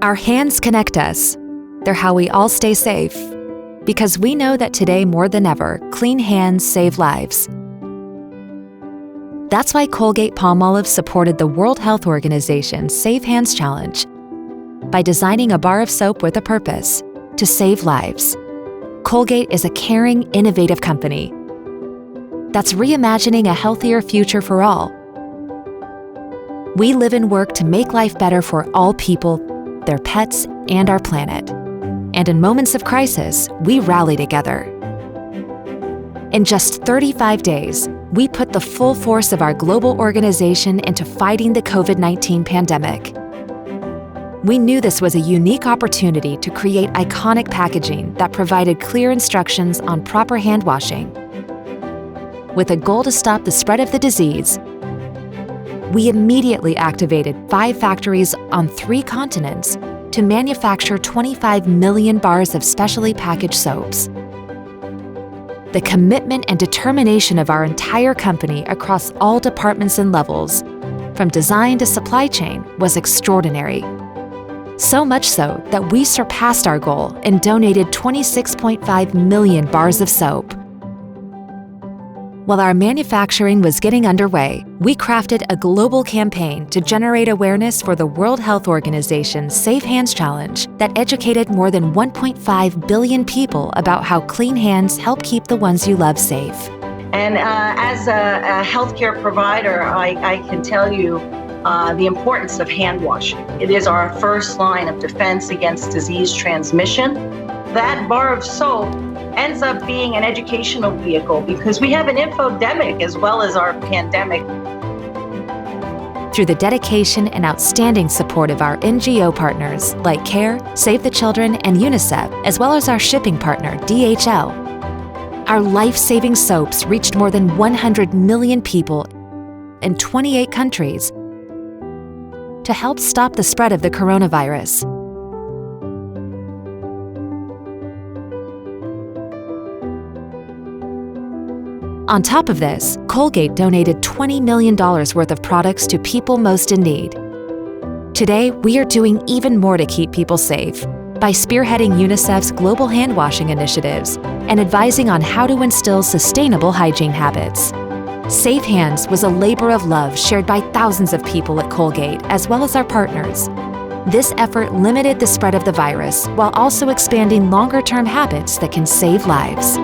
Our hands connect us. They're how we all stay safe. Because we know that today more than ever, clean hands save lives. That's why Colgate-Palmolive supported the World Health Organization's Save Hands Challenge by designing a bar of soap with a purpose: to save lives. Colgate is a caring, innovative company that's reimagining a healthier future for all. We live and work to make life better for all people, their pets, and our planet. And in moments of crisis, we rally together. In just 35 days, we put the full force of our global organization into fighting the COVID-19 pandemic. We knew this was a unique opportunity to create iconic packaging that provided clear instructions on proper hand washing. With a goal to stop the spread of the disease, we immediately activated 5 factories on 3 continents to manufacture 25 million bars of specially packaged soaps. The commitment and determination of our entire company across all departments and levels, from design to supply chain, was extraordinary. So much so that we surpassed our goal and donated 26.5 million bars of soap. While our manufacturing was getting underway, we crafted a global campaign to generate awareness for the World Health Organization's Safe Hands Challenge that educated more than 1.5 billion people about how clean hands help keep the ones you love safe. And as a healthcare provider, I can tell you the importance of hand washing. It is our first line of defense against disease transmission. That bar of soap ends up being an educational vehicle because we have an infodemic as well as our pandemic. Through the dedication and outstanding support of our NGO partners like CARE, Save the Children, and UNICEF, as well as our shipping partner, DHL, our life-saving soaps reached more than 100 million people in 28 countries to help stop the spread of the coronavirus. On top of this, Colgate donated $20 million worth of products to people most in need. Today, we are doing even more to keep people safe by spearheading UNICEF's global hand washing initiatives and advising on how to instill sustainable hygiene habits. Safe Hands was a labor of love shared by thousands of people at Colgate, as well as our partners. This effort limited the spread of the virus while also expanding longer-term habits that can save lives.